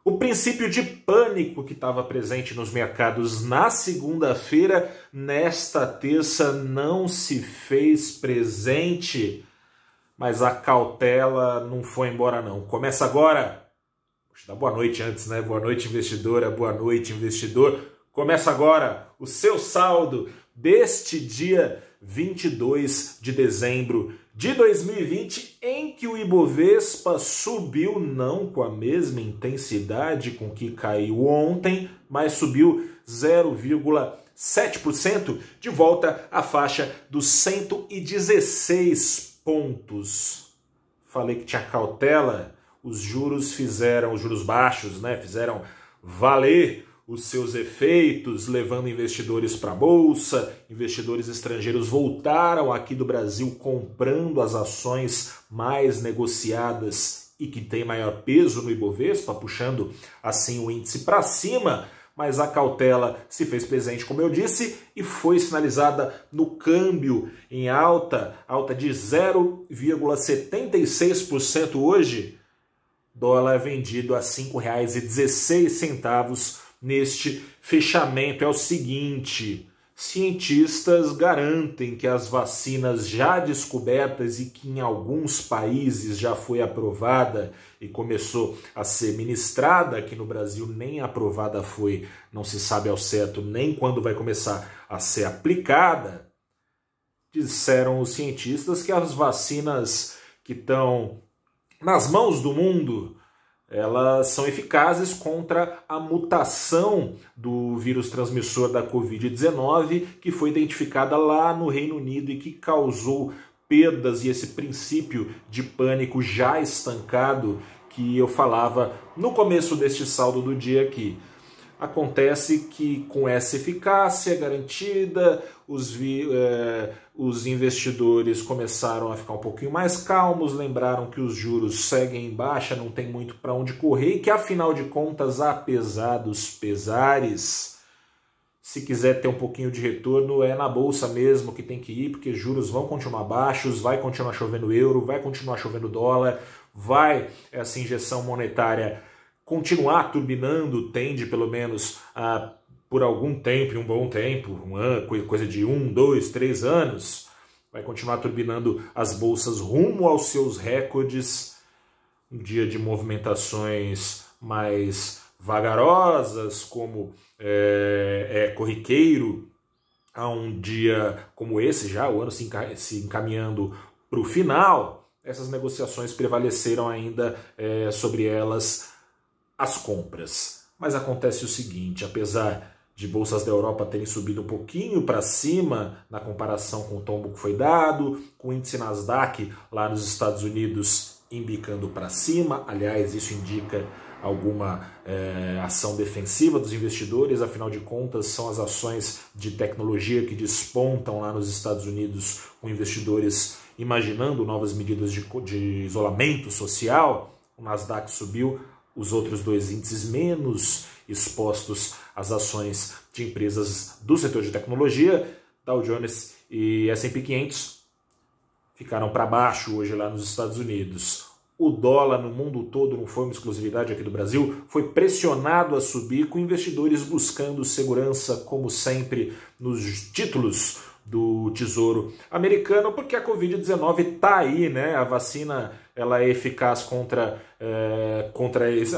O princípio de pânico que estava presente nos mercados na segunda-feira, nesta terça, não se fez presente, mas a cautela não foi embora não. Começa agora, deixa eu dar boa noite antes, né? Boa noite, investidora, boa noite, investidor. Começa agora o seu saldo deste dia 22 de dezembro de 2020, em que o Ibovespa subiu não com a mesma intensidade com que caiu ontem, mas subiu 0,7% de volta à faixa dos 116 pontos. Falei que tinha cautela, os juros baixos, né, fizeram valer os seus efeitos, levando investidores para a bolsa. Investidores estrangeiros voltaram aqui do Brasil comprando as ações mais negociadas e que tem maior peso no Ibovespa, puxando assim o índice para cima, mas a cautela se fez presente, como eu disse, e foi sinalizada no câmbio em alta de 0,76% hoje. Dólar é vendido a R$ 5,16 neste fechamento. É o seguinte: cientistas garantem que as vacinas já descobertas e que em alguns países já foi aprovada e começou a ser ministrada, aqui no Brasil nem aprovada foi, não se sabe ao certo nem quando vai começar a ser aplicada. Disseram os cientistas que as vacinas que estão nas mãos do mundo, elas são eficazes contra a mutação do vírus transmissor da Covid-19, que foi identificada lá no Reino Unido e que causou perdas, e esse princípio de pânico já estancado que eu falava no começo deste saldo do dia aqui. Acontece que com essa eficácia garantida, os investidores começaram a ficar um pouquinho mais calmos, lembraram que os juros seguem em baixa, não tem muito para onde correr e que, afinal de contas, apesar dos pesares, se quiser ter um pouquinho de retorno, é na bolsa mesmo que tem que ir, porque juros vão continuar baixos, vai continuar chovendo euro, vai continuar chovendo dólar, vai essa injeção monetária continuar turbinando, tende pelo menos por algum tempo, um bom tempo, coisa de 1, 2, 3 anos, vai continuar turbinando as bolsas rumo aos seus recordes. Um dia de movimentações mais vagarosas, como é corriqueiro, a um dia como esse, já o ano se encaminhando para o final, essas negociações prevaleceram ainda sobre elas as compras. Mas acontece o seguinte: apesar de bolsas da Europa terem subido um pouquinho para cima na comparação com o tombo que foi dado, com o índice Nasdaq lá nos Estados Unidos embicando para cima, aliás, isso indica alguma ação defensiva dos investidores, afinal de contas são as ações de tecnologia que despontam lá nos Estados Unidos, com investidores imaginando novas medidas de isolamento social. O Nasdaq subiu, os outros dois índices menos expostos às ações de empresas do setor de tecnologia, Dow Jones e S&P 500, ficaram para baixo hoje lá nos Estados Unidos. O dólar no mundo todo, não foi uma exclusividade aqui do Brasil, foi pressionado a subir, com investidores buscando segurança, como sempre, nos títulos do Tesouro americano, porque a Covid-19 está aí, né? A vacina ela é eficaz contra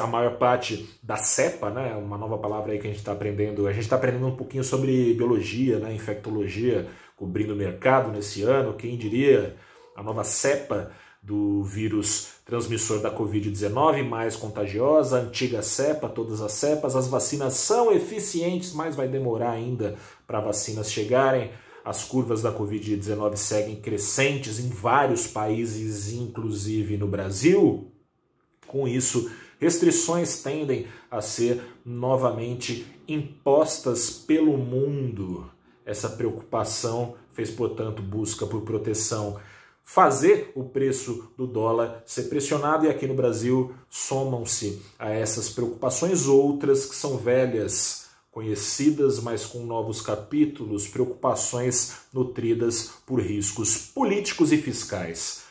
a maior parte da cepa, né? Uma nova palavra aí que a gente está aprendendo. A gente está aprendendo um pouquinho sobre biologia, né? Infectologia, cobrindo o mercado nesse ano. Quem diria? A nova cepa do vírus transmissor da Covid-19, mais contagiosa, antiga cepa, todas as cepas. As vacinas são eficientes, mas vai demorar ainda para vacinas chegarem. As curvas da Covid-19 seguem crescentes em vários países, inclusive no Brasil. Com isso, restrições tendem a ser novamente impostas pelo mundo. Essa preocupação fez, portanto, busca por proteção fazer o preço do dólar ser pressionado, e aqui no Brasil somam-se a essas preocupações outras que são velhas, conhecidas, mas com novos capítulos, preocupações nutridas por riscos políticos e fiscais.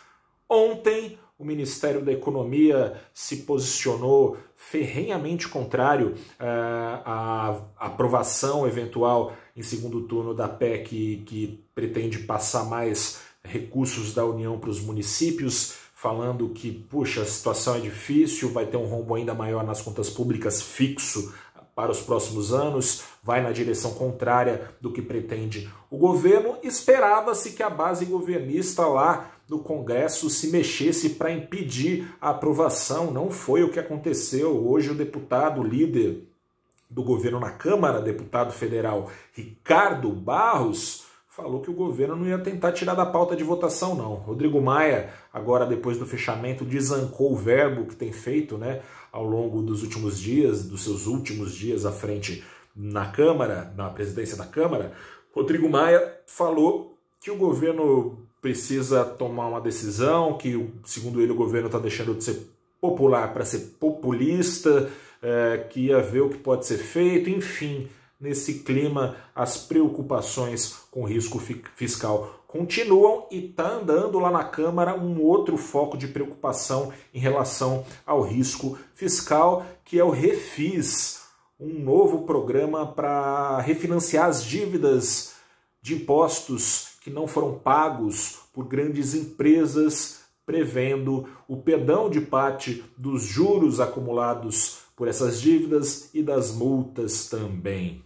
Ontem, o Ministério da Economia se posicionou ferrenhamente contrário à aprovação eventual em segundo turno da PEC que pretende passar mais recursos da União para os municípios, falando que, puxa, a situação é difícil, vai ter um rombo ainda maior nas contas públicas fixo para os próximos anos, vai na direção contrária do que pretende o governo. Esperava-se que a base governista lá no Congresso se mexesse para impedir a aprovação. Não foi o que aconteceu. Hoje o deputado líder do governo na Câmara, deputado federal Ricardo Barros, falou que o governo não ia tentar tirar da pauta de votação, não. Rodrigo Maia, agora depois do fechamento, desancou o verbo que tem feito, né, ao longo dos últimos dias, dos seus últimos dias à frente na Câmara, na presidência da Câmara. Rodrigo Maia falou que o governo precisa tomar uma decisão, que, segundo ele, o governo está deixando de ser popular para ser populista, que ia ver o que pode ser feito, enfim. Nesse clima, as preocupações com risco fiscal continuam e está andando lá na Câmara um outro foco de preocupação em relação ao risco fiscal, que é o Refis, um novo programa para refinanciar as dívidas de impostos que não foram pagos por grandes empresas, prevendo o perdão de parte dos juros acumulados por essas dívidas e das multas também.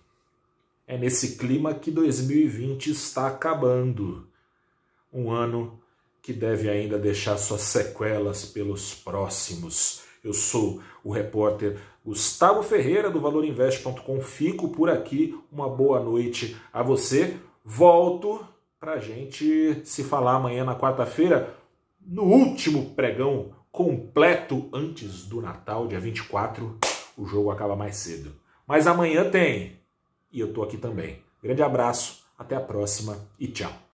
É nesse clima que 2020 está acabando. Um ano que deve ainda deixar suas sequelas pelos próximos. Eu sou o repórter Gustavo Ferreira, do valorinvest.com. Fico por aqui. Uma boa noite a você. Volto para a gente se falar amanhã na quarta-feira, no último pregão completo antes do Natal, dia 24. O jogo acaba mais cedo. Mas amanhã tem. E eu tô aqui também. Grande abraço, até a próxima e tchau.